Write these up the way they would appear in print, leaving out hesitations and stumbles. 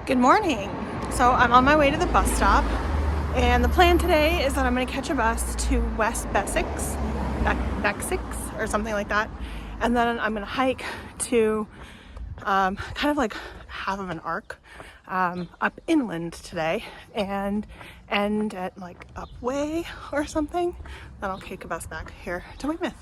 Good morning. So I'm on my way to the bus stop, and the plan today is that I'm going to catch a bus to West Bessex or something like that, and then I'm going to hike to kind of like half of an arc up inland today and end at like Upwey or something. Then I'll take a bus back here to Weymouth.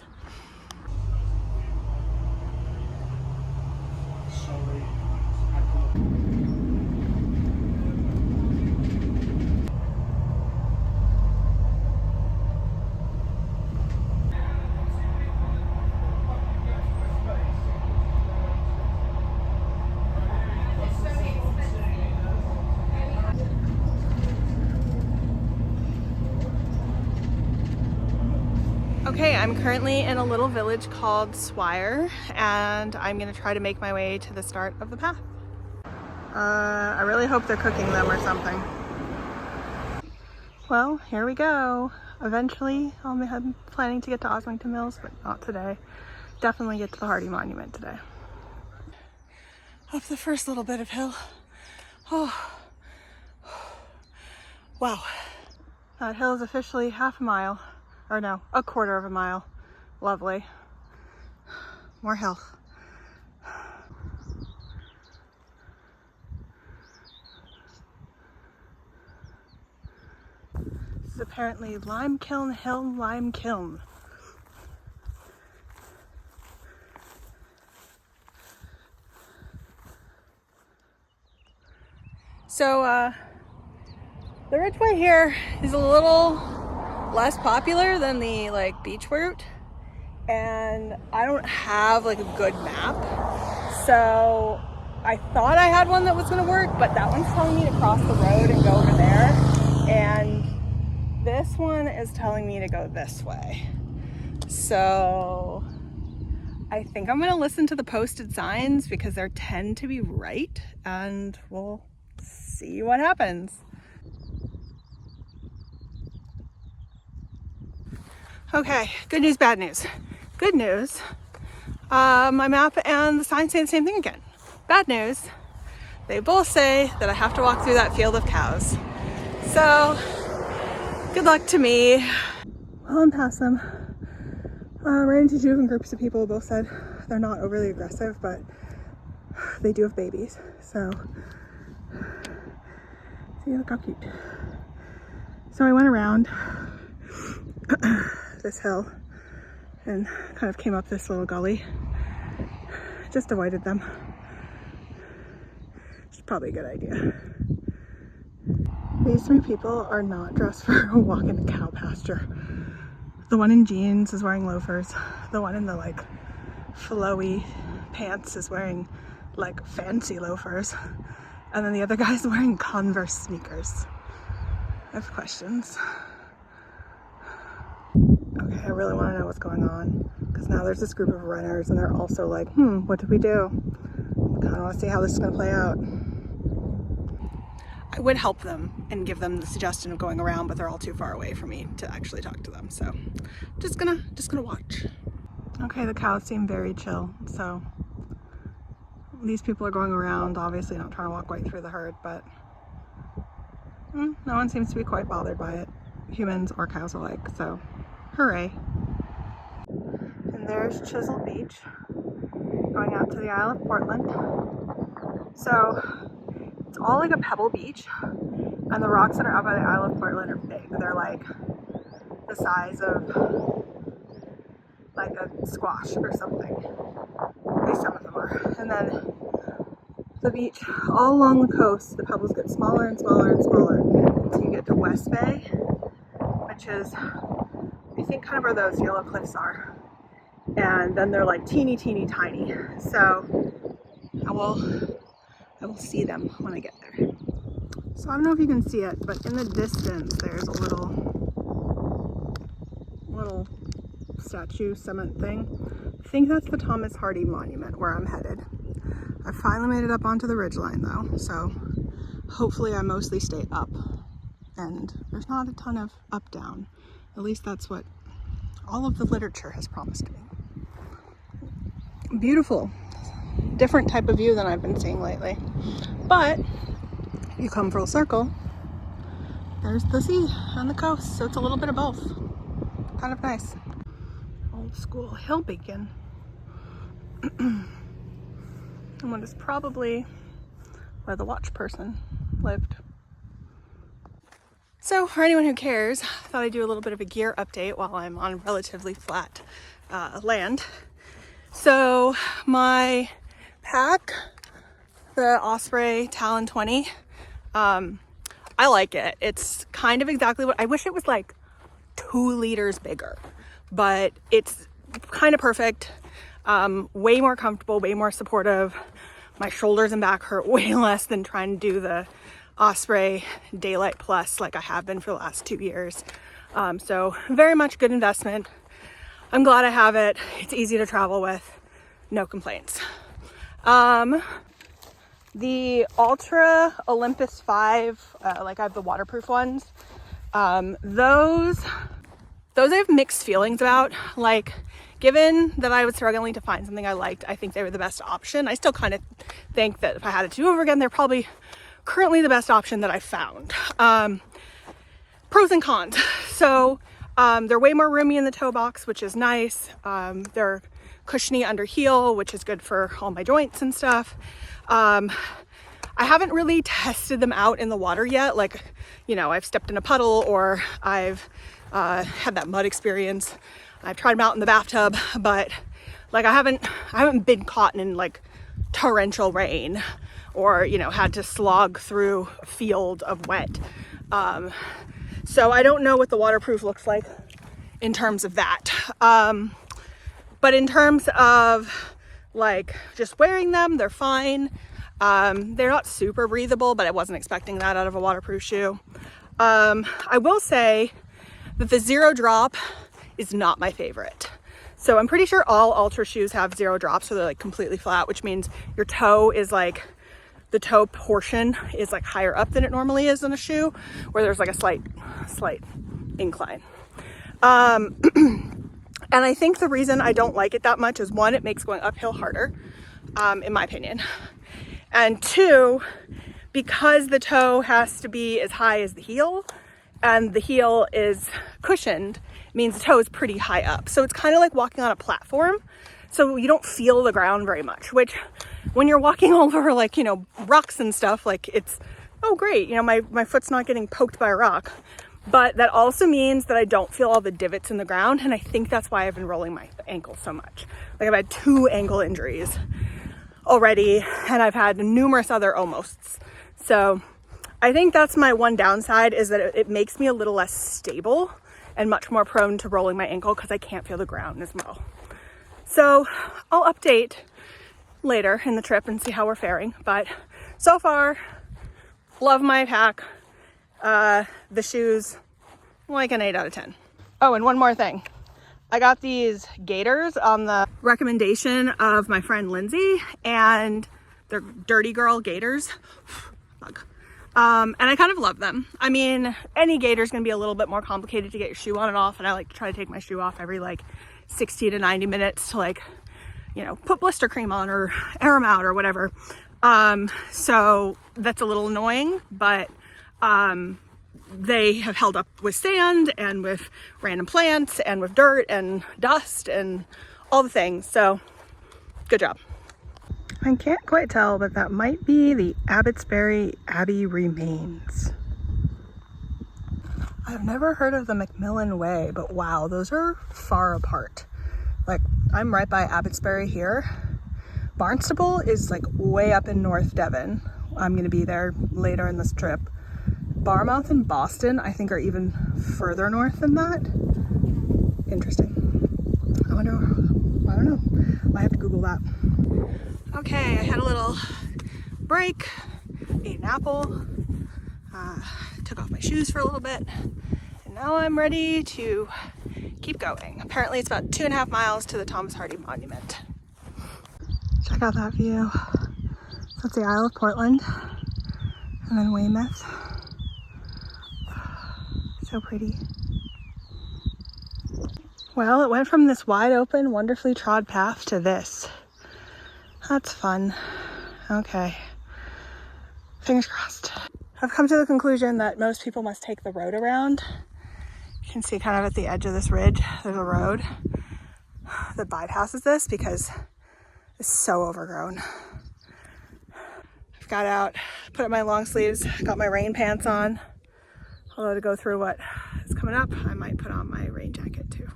Okay, I'm currently in a little village called Swyre, and I'm gonna try to make my way to the start of the path. I really hope they're cooking them or something. Well, here we go. Eventually, I'm planning to get to Osmington Mills, but not today. Definitely get to the Hardy Monument today. Up the first little bit of hill. Oh, wow. That hill is officially half a mile. Or no, a quarter of a mile. Lovely. More hill. This is apparently Lime Kiln Hill Lime Kiln. So, the Ridgeway here is a little less popular than the like beach route, and I don't have like a good map, so I thought I had one that was going to work, but that one's telling me to cross the road and go over there, and this one is telling me to go this way. So I think I'm going to listen to the posted signs because they tend to be right, and we'll see what happens. Okay, good news, bad news. Good news, my map and the signs say the same thing again. Bad news, they both say that I have to walk through that field of cows. So, good luck to me. Well, I'm past them. Ran into two different groups of people who both said they're not overly aggressive, but they do have babies. So, see, look how cute. So I went around this hill and kind of came up this little gully. Just avoided them. It's probably a good idea. These three people are not dressed for a walk in a cow pasture. The one in jeans is wearing loafers. The one in the like flowy pants is wearing like fancy loafers. And then the other guy's wearing Converse sneakers. I have questions. Okay, I really want to know what's going on, because now there's this group of runners and they're also like, what do we do? I kind of want to see how this is going to play out. I would help them and give them the suggestion of going around, but they're all too far away for me to actually talk to them. So just gonna watch. Okay, the cows seem very chill. So these people are going around, obviously not trying to walk right through the herd, but no one seems to be quite bothered by it. Humans or cows alike, so hooray. And there's Chisel Beach, going out to the Isle of Portland. So it's all like a pebble beach, and the rocks that are out by the Isle of Portland are big. They're like the size of like a squash or something. At least some of them are. And then the beach all along the coast, the pebbles get smaller and smaller and smaller until you get to West Bay, which is, I think, kind of where those yellow cliffs are. And then they're like teeny tiny. So I will see them when I get there. So I don't know if you can see it, but in the distance there's a little statue cement thing. I think that's the Thomas Hardy Monument where I'm headed. I finally made it up onto the ridgeline though, so hopefully I mostly stay up and there's not a ton of up down. At least that's what all of the literature has promised me. Beautiful. Different type of view than I've been seeing lately. But you come full circle, there's the sea on the coast, so it's a little bit of both. Kind of nice. Old school hill beacon. And what is probably where the watch person lived. So for anyone who cares, I thought I'd do a little bit of a gear update while I'm on relatively flat land. So my pack, the Osprey Talon 20, I like it. It's kind of exactly what I wish it was, like 2 liters bigger, but it's kind of perfect. Way more comfortable, way more supportive. My shoulders and back hurt way less than trying to do the Osprey Daylight Plus like I have been for the last 2 years. So very much good investment. I'm glad I have it. It's easy to travel with, no complaints. The Ultra Olympus 5, like I have the waterproof ones, those I have mixed feelings about. Like, given that I was struggling to find something I liked, I think they were the best option. I still kind of think that if I had it to do over again, they're probably currently the best option that I found. Pros and cons. So they're way more roomy in the toe box, which is nice. They're cushiony under heel, which is good for all my joints and stuff. I haven't really tested them out in the water yet. Like, you know, I've stepped in a puddle or I've had that mud experience. I've tried them out in the bathtub, but like I haven't been caught in like torrential rain or, you know, had to slog through a field of wet. So I don't know what the waterproof looks like in terms of that. But in terms of like just wearing them, they're fine. They're not super breathable, but I wasn't expecting that out of a waterproof shoe. I will say that the zero drop is not my favorite. So I'm pretty sure all Ultra shoes have zero drop, so they're like completely flat, which means your toe is like, the toe portion is like higher up than it normally is in a shoe, where there's like a slight incline. And I think the reason I don't like it that much is, one, it makes going uphill harder, in my opinion. And two, because the toe has to be as high as the heel and the heel is cushioned, means the toe is pretty high up. So it's kind of like walking on a platform. So you don't feel the ground very much, which when you're walking over like, you know, rocks and stuff, like it's, oh great, you know, my foot's not getting poked by a rock. But that also means that I don't feel all the divots in the ground. And I think that's why I've been rolling my ankle so much. Like I've had 2 ankle injuries already, and I've had numerous other almosts. So I think that's my one downside, is that it makes me a little less stable and much more prone to rolling my ankle because I can't feel the ground as well. So I'll update later in the trip and see how we're faring. But so far, love my pack. The shoes, like an 8 out of 10. Oh, and one more thing. I got these gaiters on the recommendation of my friend Lindsay, and they're Dirty Girl gaiters. And I kind of love them. I mean, any gaiter is going to be a little bit more complicated to get your shoe on and off, and I like to try to take my shoe off every like 60 to 90 minutes to, like, you know, put blister cream on or air them out or whatever. So that's a little annoying, but they have held up with sand and with random plants and with dirt and dust and all the things. So good job. I can't quite tell, but that might be the Abbotsbury Abbey remains. I've never heard of the Macmillan Way, but wow, those are far apart. Like, I'm right by Abbotsbury here. Barnstable is like way up in North Devon. I'm going to be there later in this trip. Barmouth and Boston, I think, are even further north than that. Interesting. I don't know. I have to Google that. Okay, I had a little break, ate an apple, took off my shoes for a little bit, and now I'm ready to keep going. Apparently it's about 2.5 miles to the Thomas Hardy Monument. Check out that view. That's the Isle of Portland, and then Weymouth. So pretty. Well, it went from this wide open, wonderfully trod path to this. That's fun. Okay. Fingers crossed. I've come to the conclusion that most people must take the road around. You can see kind of at the edge of this ridge, there's a road that bypasses this because it's so overgrown. I've got out, put up my long sleeves, got my rain pants on. Although to go through what is coming up, I might put on my rain jacket too.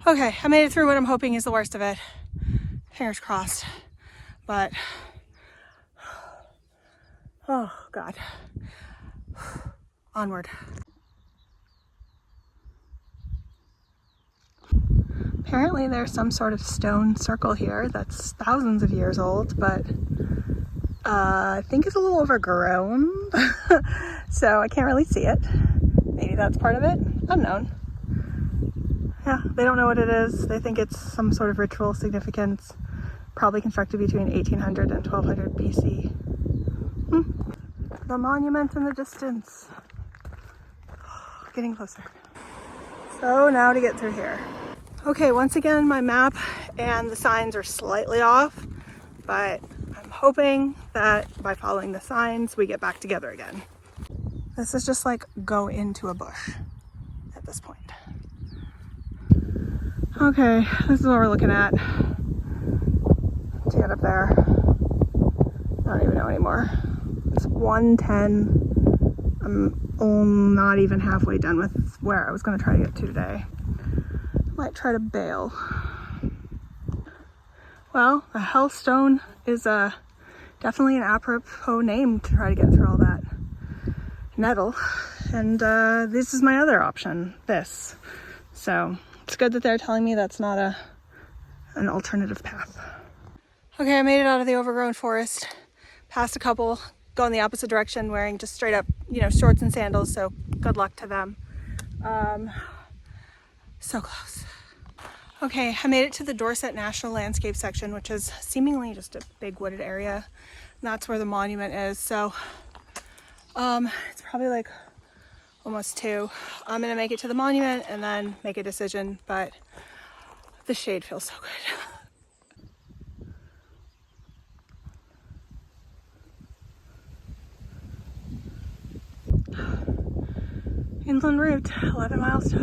Okay, I made it through what I'm hoping is the worst of it. Fingers crossed. But, oh God. Onward. Apparently there's some sort of stone circle here that's thousands of years old, but I think it's a little overgrown. So I can't really see it. Maybe that's part of it. Unknown. Yeah, they don't know what it is. They think it's some sort of ritual significance, probably constructed between 1800 and 1200 BC. The monument in the distance. Getting closer. So now to get through here. Okay, once again, my map and the signs are slightly off, but I'm hoping that by following the signs, we get back together again. This is just like go into a bush at this point. Okay, this is what we're looking at to get up there. I don't even know anymore. It's 1:10. I'm not even halfway done with where I was going to try to get to today. Might try to bail. Well, the Hellstone is definitely an apropos name to try to get through all that nettle. And this is my other option, this. So it's good that they're telling me that's not an alternative path. Okay, I made it out of the overgrown forest, past a couple, going the opposite direction, wearing just straight up, shorts and sandals, so good luck to them. So close. Okay, I made it to the Dorset National Landscape section, which is seemingly just a big wooded area. And that's where the monument is, so it's probably like almost 2. I'm gonna make it to the monument and then make a decision, but the shade feels so good. Inland route, 11 miles to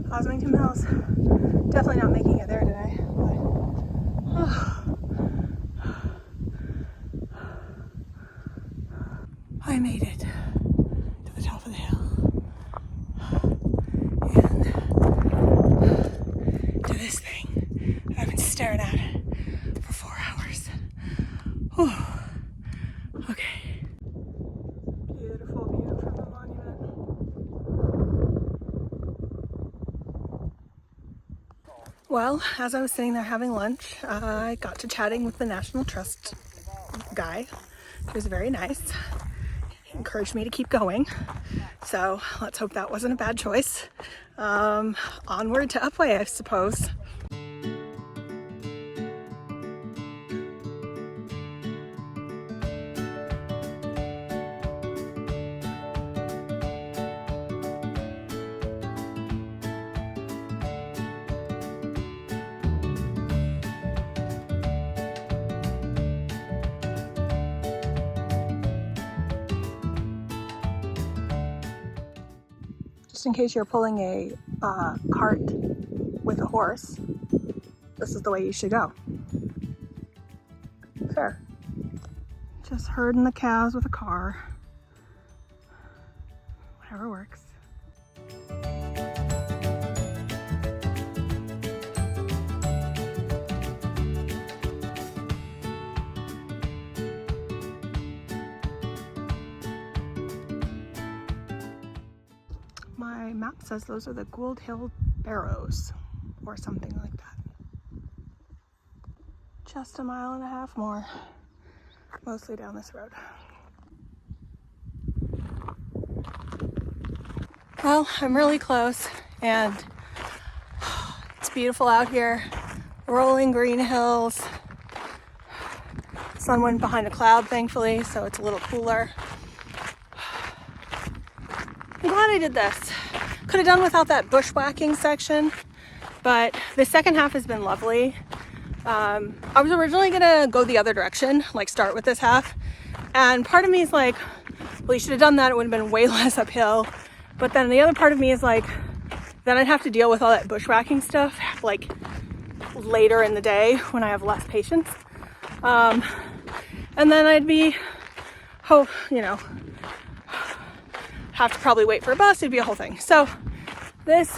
Osmington Mills. Definitely not making it there today. I made it to the top of the hill. And to this thing that I've been staring at for 4 hours. Whew. Okay. Beautiful view from the monument. Well, as I was sitting there having lunch, I got to chatting with the National Trust guy. He was very nice. He encouraged me to keep going. So let's hope that wasn't a bad choice. Onward to Upwey, I suppose. Just in case you're pulling a cart with a horse, this is the way you should go. Fair. Just herding the cows with a car. Whatever works. My map says those are the Gould Hill Barrows or something like that. Just a mile and a half more, mostly down this road. Well, I'm really close and it's beautiful out here. Rolling green hills. Sun went behind a cloud, thankfully, so it's a little cooler. I'm glad I did this. Could have done without that bushwhacking section, but the second half has been lovely. I was originally gonna go the other direction, like start with this half, and part of me is like, well, you should have done that. It would have been way less uphill. But then the other part of me is like, then I'd have to deal with all that bushwhacking stuff like later in the day when I have less patience. And then I'd be, you know, have to probably wait for a bus. It'd be a whole thing. So there's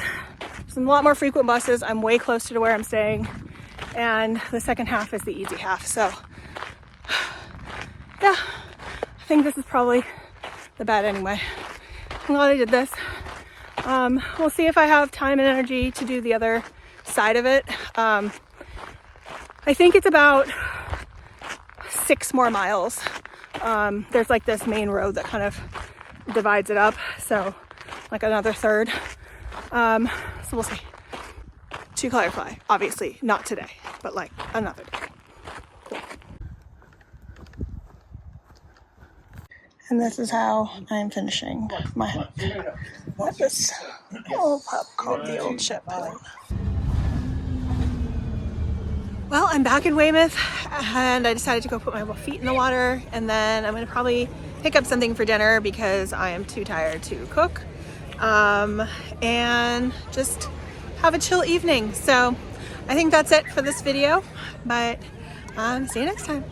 a lot more frequent buses. I'm way closer to where I'm staying. And the second half is the easy half. So yeah, I think this is probably the bed anyway. I'm glad I did this. We'll see if I have time and energy to do the other side of it. I think it's about 6 more miles. There's like this main road that kind of divides it up. So like another third. So we'll see. To clarify, obviously not today, but like another day. Cool. And this is how I'm finishing my hike. At this old pub called the Old Ship. Well, I'm back in Weymouth and I decided to go put my feet in the water, and then I'm gonna probably pick up something for dinner because I am too tired to cook, and just have a chill evening. So I think that's it for this video, but see you next time.